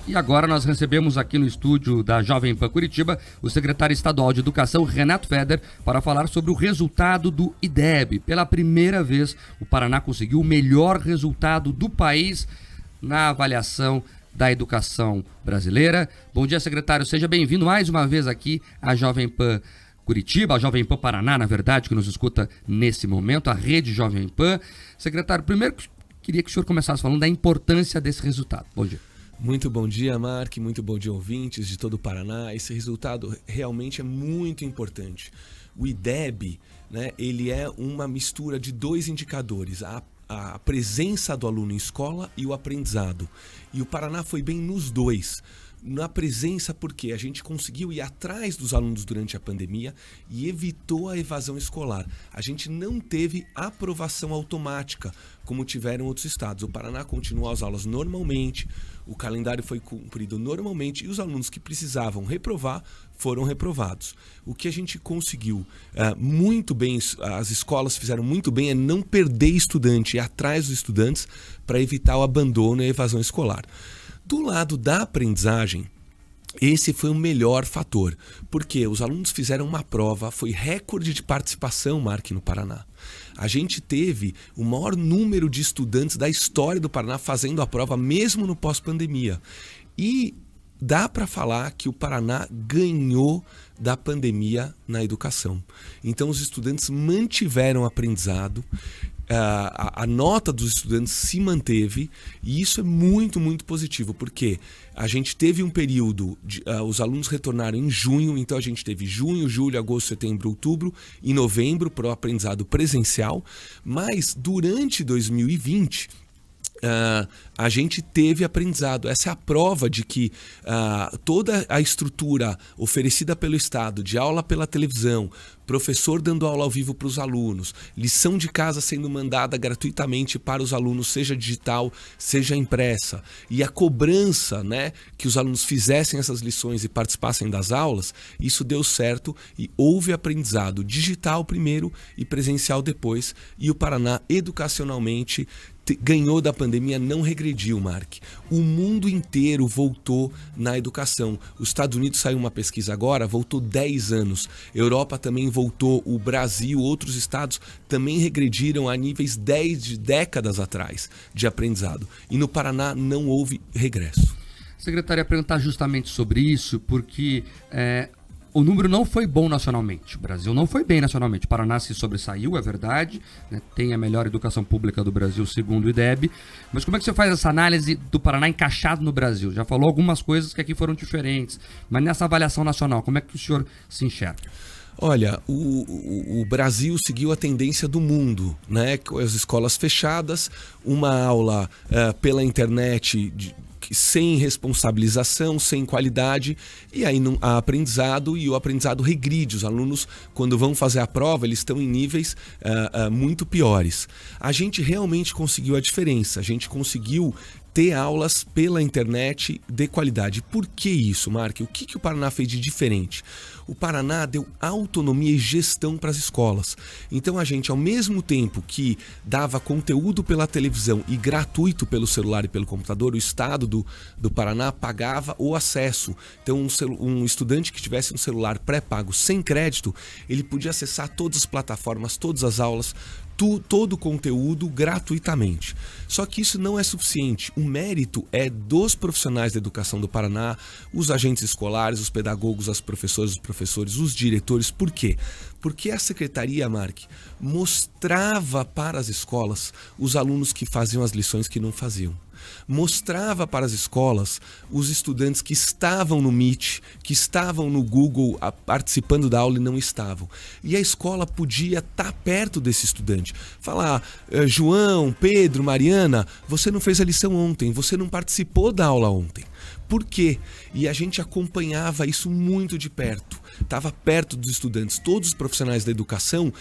E agora nós recebemos aqui no estúdio da Jovem Pan Curitiba o secretário estadual de Educação, Renato Feder, para falar sobre o resultado do IDEB. Pela primeira vez, o Paraná conseguiu o melhor resultado do país na avaliação da educação brasileira. Bom dia, secretário. Seja bem-vindo mais uma vez aqui à Jovem Pan Curitiba, a Jovem Pan Paraná, na verdade, que nos escuta nesse momento, a rede Jovem Pan. Secretário, primeiro queria que o senhor começasse falando da importância desse resultado. Bom dia. Muito bom dia, Mark, muito bom dia, ouvintes de todo o Paraná. Esse resultado realmente é muito importante. O IDEB, né, ele é uma mistura de dois indicadores, a presença do aluno em escola e o aprendizado. E o Paraná foi bem nos dois. Na presença, porque a gente conseguiu ir atrás dos alunos durante a pandemia e evitou a evasão escolar. A gente não teve aprovação automática, como tiveram outros estados. O Paraná continuou as aulas normalmente, o calendário foi cumprido normalmente e os alunos que precisavam reprovar foram reprovados. O que a gente conseguiu muito bem, as escolas fizeram muito bem, é não perder estudante, ir atrás dos estudantes para evitar o abandono e a evasão escolar. Do lado da aprendizagem, esse foi o melhor fator, porque os alunos fizeram uma prova, foi recorde de participação, Mark, no Paraná. A gente teve o maior número de estudantes da história do Paraná fazendo a prova, mesmo no pós-pandemia. E dá para falar que o Paraná ganhou da pandemia na educação. Então, os estudantes mantiveram o aprendizado, a nota dos estudantes se manteve e isso é muito, muito positivo, porque a gente teve um período, os alunos retornaram em junho, então a gente teve junho, julho, agosto, setembro, outubro e novembro para o aprendizado presencial, mas durante 2020... a gente teve aprendizado. Essa é a prova de que toda a estrutura oferecida pelo Estado, de aula pela televisão, professor dando aula ao vivo para os alunos, lição de casa sendo mandada gratuitamente para os alunos, seja digital, seja impressa, e a cobrança, né, que os alunos fizessem essas lições e participassem das aulas, isso deu certo e houve aprendizado digital primeiro e presencial depois, e o Paraná educacionalmente ganhou da pandemia, não regrediu, Mark. O mundo inteiro voltou na educação. Os Estados Unidos saiu uma pesquisa agora, voltou 10 anos. Europa também voltou, o Brasil, outros estados também regrediram a níveis 10 de décadas atrás de aprendizado. E no Paraná não houve regresso. Secretário, ia perguntar justamente sobre isso, porque o número não foi bom nacionalmente. O Brasil não foi bem nacionalmente. O Paraná se sobressaiu, é verdade, né? Tem a melhor educação pública do Brasil, segundo o IDEB. Mas como é que você faz essa análise do Paraná encaixado no Brasil? Já falou algumas coisas que aqui foram diferentes, mas nessa avaliação nacional, como é que o senhor se enxerga? Olha, o Brasil seguiu a tendência do mundo, né? Com as escolas fechadas, uma aula pela internet sem responsabilização, sem qualidade, e aí há aprendizado e o aprendizado regride. Os alunos, quando vão fazer a prova, eles estão em níveis muito piores. A gente realmente conseguiu a diferença, a gente conseguiu ter aulas pela internet de qualidade. Por que isso, Mark? O que o Paraná fez de diferente? O Paraná deu autonomia e gestão para as escolas. Então a gente, ao mesmo tempo que dava conteúdo pela televisão e gratuito pelo celular e pelo computador, o Estado do Paraná pagava o acesso. Então um estudante que tivesse um celular pré-pago sem crédito, ele podia acessar todas as plataformas, todas as aulas, todo o conteúdo gratuitamente. Só que isso não é suficiente. O mérito é dos profissionais da educação do Paraná, os agentes escolares, os pedagogos, as professoras, os professores, os diretores. Por quê? Porque a secretaria, Mark, mostrava para as escolas os alunos que faziam as lições que não faziam. Mostrava para as escolas os estudantes que estavam no Meet, que estavam no Google participando da aula e não estavam. E a escola podia estar perto desse estudante. Falar, João, Pedro, Mariana, você não fez a lição ontem, você não participou da aula ontem. Por quê? E a gente acompanhava isso muito de perto. Estava perto dos estudantes. Todos os profissionais da educação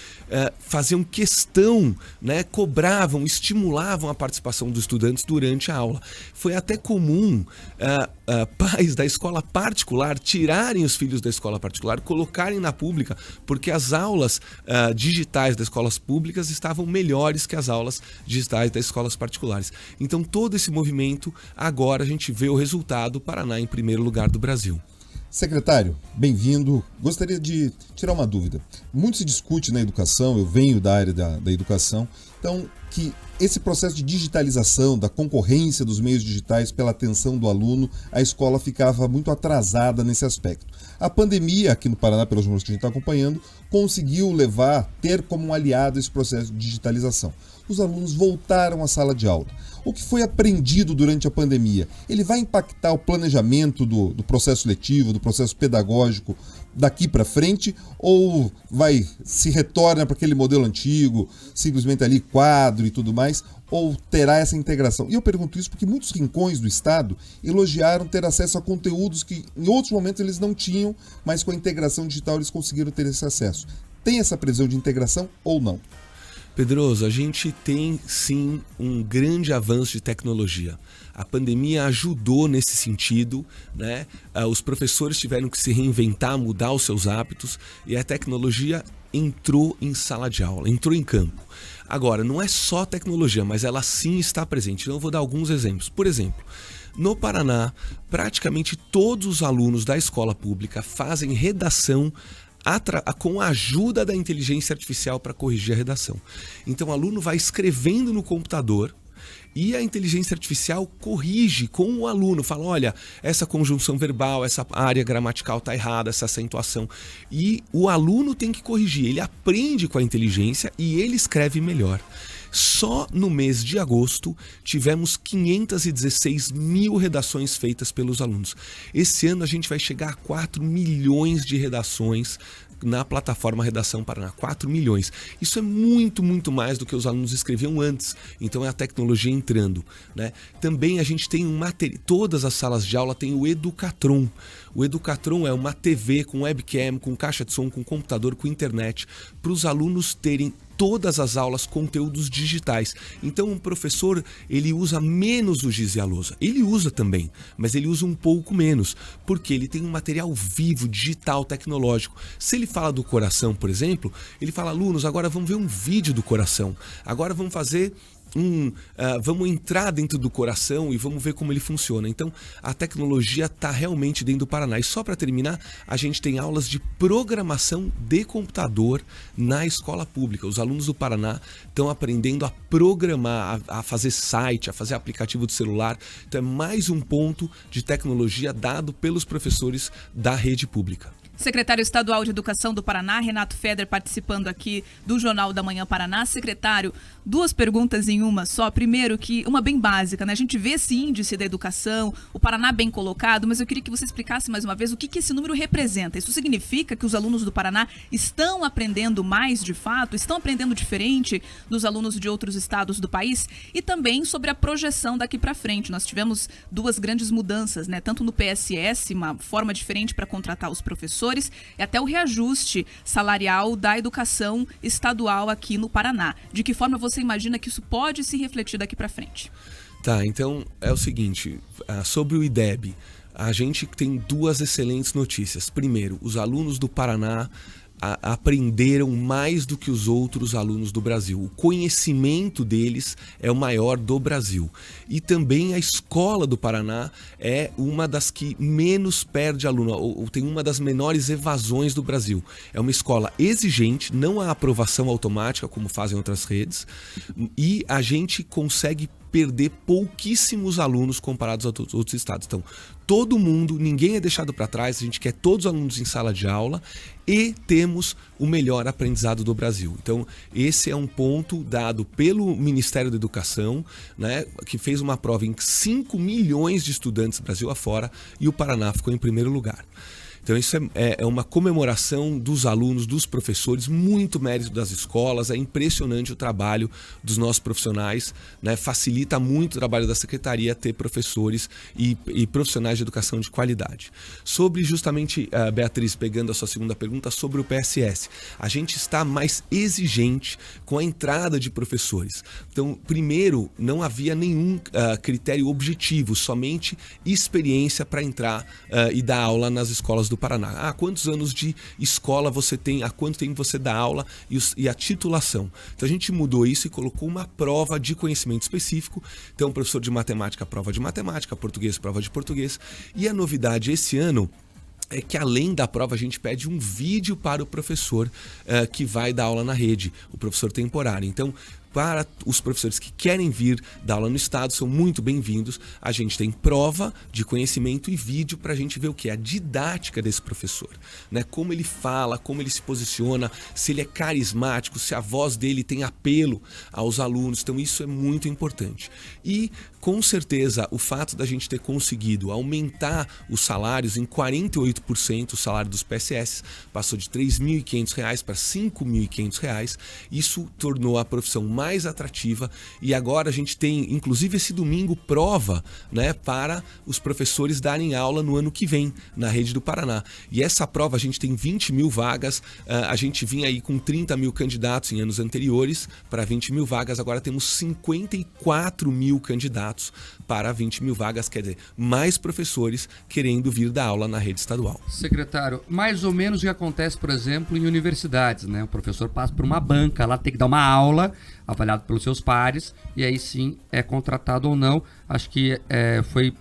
faziam questão, né, cobravam, estimulavam a participação dos estudantes durante a aula. Foi até comum pais da escola particular tirarem os filhos da escola particular, colocarem na pública, porque as aulas digitais das escolas públicas estavam melhores que as aulas digitais das escolas particulares. Então todo esse movimento, agora a gente vê o resultado, o Paraná em primeiro lugar do Brasil. Secretário, bem-vindo. Gostaria de tirar uma dúvida. Muito se discute na educação, eu venho da área da educação, então que esse processo de digitalização, da concorrência dos meios digitais pela atenção do aluno, a escola ficava muito atrasada nesse aspecto. A pandemia, aqui no Paraná, pelos números que a gente está acompanhando, conseguiu ter como um aliado esse processo de digitalização. Os alunos voltaram à sala de aula. O que foi aprendido durante a pandemia, ele vai impactar o planejamento do processo letivo, do processo pedagógico daqui para frente, ou se retorna para aquele modelo antigo, simplesmente ali quadro e tudo mais, ou terá essa integração? E eu pergunto isso porque muitos rincões do estado elogiaram ter acesso a conteúdos que em outros momentos eles não tinham, mas com a integração digital eles conseguiram ter esse acesso. Tem essa previsão de integração ou não? Pedroso, a gente tem sim um grande avanço de tecnologia. A pandemia ajudou nesse sentido, né? Os professores tiveram que se reinventar, mudar os seus hábitos, e a tecnologia entrou em sala de aula, entrou em campo. Agora, não é só tecnologia, mas ela sim está presente. Então eu vou dar alguns exemplos. Por exemplo, no Paraná, praticamente todos os alunos da escola pública fazem redação com a ajuda da inteligência artificial para corrigir a redação. Então o aluno vai escrevendo no computador e a inteligência artificial corrige com o aluno, fala, olha, essa conjunção verbal, essa área gramatical está errada, essa acentuação. E o aluno tem que corrigir, ele aprende com a inteligência e ele escreve melhor. Só no mês de agosto tivemos 516 mil redações feitas pelos alunos. Esse ano a gente vai chegar a 4 milhões de redações na plataforma Redação Paraná. 4 milhões. Isso é muito, muito mais do que os alunos escreviam antes. Então é a tecnologia entrando, né? Também a gente tem todas as salas de aula têm o Educatron. O Educatron é uma TV com webcam, com caixa de som, com computador, com internet, para os alunos terem todas as aulas, conteúdos digitais. Então o professor, ele usa menos o giz e a lousa. Ele usa também, mas ele usa um pouco menos, porque ele tem um material vivo, digital, tecnológico. Se ele fala do coração, por exemplo, ele fala, alunos, agora vamos ver um vídeo do coração. Agora vamos fazer vamos entrar dentro do coração e vamos ver como ele funciona. Então a tecnologia está realmente dentro do Paraná. E só para terminar, a gente tem aulas de programação de computador na escola pública. Os alunos do Paraná estão aprendendo a programar, a fazer site, a fazer aplicativo de celular. Então é mais um ponto de tecnologia dado pelos professores da rede pública. Secretário Estadual de Educação do Paraná, Renato Feder, participando aqui do Jornal da Manhã Paraná. Secretário, 2 perguntas em uma só. Primeiro, uma bem básica, né? A gente vê esse índice da educação, o Paraná bem colocado, mas eu queria que você explicasse mais uma vez o que esse número representa. Isso significa que os alunos do Paraná estão aprendendo mais de fato? Estão aprendendo diferente dos alunos de outros estados do país? E também sobre a projeção daqui para frente. Nós tivemos 2 grandes mudanças, né? Tanto no PSS, uma forma diferente para contratar os professores, e até o reajuste salarial da educação estadual aqui no Paraná. De que forma você imagina que isso pode se refletir daqui para frente? Tá, então é o seguinte, sobre o IDEB, a gente tem 2 excelentes notícias. Primeiro, os alunos do Paraná aprenderam mais do que os outros alunos do Brasil. O conhecimento deles é o maior do Brasil. E também a escola do Paraná é uma das que menos perde aluno, ou tem uma das menores evasões do Brasil. É uma escola exigente, não há aprovação automática como fazem outras redes, e a gente consegue perder pouquíssimos alunos comparados a outros estados. Então, todo mundo, ninguém é deixado para trás, a gente quer todos os alunos em sala de aula e temos o melhor aprendizado do Brasil. Então, esse é um ponto dado pelo Ministério da Educação, né, que fez uma prova em 5 milhões de estudantes Brasil afora e o Paraná ficou em primeiro lugar. Então isso é uma comemoração dos alunos, dos professores, muito mérito das escolas, é impressionante o trabalho dos nossos profissionais, né? Facilita muito o trabalho da Secretaria ter professores e profissionais de educação de qualidade. Sobre justamente, Beatriz, pegando a sua segunda pergunta, sobre o PSS, a gente está mais exigente com a entrada de professores. Então, primeiro, não havia nenhum critério objetivo, somente experiência para entrar e dar aula nas escolas do Paraná. Quantos anos de escola você tem, há quanto tempo você dá aula e a titulação. Então a gente mudou isso e colocou uma prova de conhecimento específico. Então, professor de matemática, prova de matemática, português, prova de português. E a novidade esse ano é que além da prova a gente pede um vídeo para o professor que vai dar aula na rede, o professor temporário. Então, para os professores que querem vir dar aula no estado, são muito bem-vindos. A gente tem prova de conhecimento e vídeo para a gente ver o que é a didática desse professor, né? Como ele fala, como ele se posiciona, se ele é carismático, se a voz dele tem apelo aos alunos. Então isso é muito importante. E com certeza o fato da gente ter conseguido aumentar os salários em 48%, o salário dos PSS passou de R$ 3.500 para R$ 5.500, isso tornou a profissão mais atrativa e agora a gente tem, inclusive esse domingo, prova, né, para os professores darem aula no ano que vem na rede do Paraná. E essa prova a gente tem 20 mil vagas, a gente vinha aí com 30 mil candidatos em anos anteriores para 20 mil vagas, agora temos 54 mil candidatos para 20 mil vagas, quer dizer, mais professores querendo vir dar aula na rede estadual. Secretário, mais ou menos o que acontece, por exemplo, em universidades, né? O professor passa por uma banca, lá tem que dar uma aula, avaliado pelos seus pares, e aí sim é contratado ou não. Acho que foi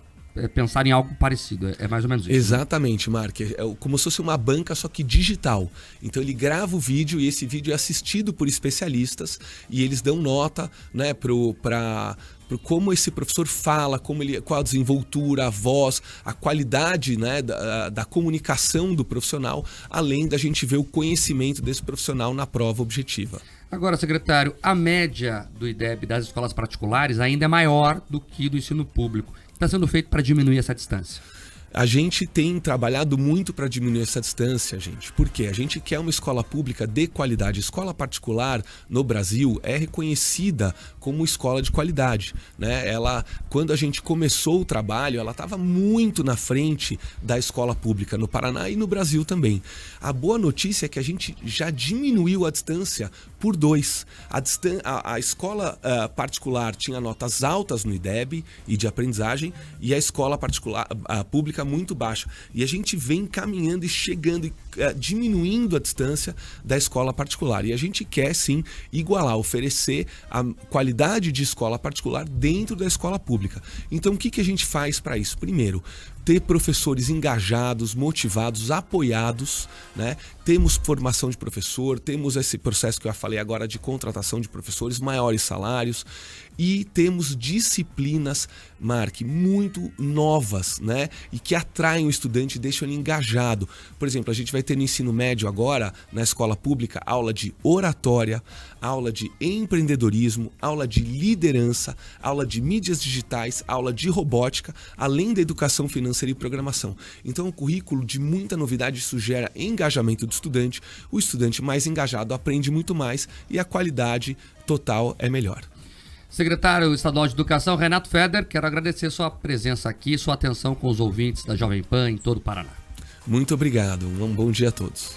pensar em algo parecido, é mais ou menos isso. Exatamente, Mark, é como se fosse uma banca, só que digital. Então ele grava o vídeo e esse vídeo é assistido por especialistas e eles dão nota, né, para como esse professor fala, qual a desenvoltura, a voz, a qualidade, né, da comunicação do profissional, além da gente ver o conhecimento desse profissional na prova objetiva. Agora, secretário, a média do IDEB das escolas particulares ainda é maior do que do ensino público. O que está sendo feito para diminuir essa distância? A gente tem trabalhado muito para diminuir essa distância, gente. Por quê? A gente quer uma escola pública de qualidade. Escola particular no Brasil é reconhecida como escola de qualidade, né? Quando a gente começou o trabalho, ela estava muito na frente da escola pública no Paraná e no Brasil também. A boa notícia é que a gente já diminuiu a distância por 2. A escola particular tinha notas altas no IDEB e de aprendizagem e a escola particular, pública muito baixa. E a gente vem caminhando e chegando e diminuindo a distância da escola particular. E a gente quer, sim, igualar, oferecer a qualidade de escola particular dentro da escola pública. Então, o que a gente faz para isso? Primeiro, ter professores engajados, motivados, apoiados, né? Temos formação de professor, temos esse processo que eu falei agora de contratação de professores, maiores salários e temos disciplinas, Mark, muito novas, né? E que atraem o estudante e deixam ele engajado. Por exemplo, a gente vai ter no ensino médio agora, na escola pública, aula de oratória, aula de empreendedorismo, aula de liderança, aula de mídias digitais, aula de robótica, além da educação financeira e programação. Então é um currículo de muita novidade, isso gera engajamento do estudante, o estudante mais engajado aprende muito mais e a qualidade total é melhor. Secretário Estadual de Educação, Renato Feder, quero agradecer sua presença aqui, sua atenção com os ouvintes da Jovem Pan em todo o Paraná. Muito obrigado, um bom dia a todos.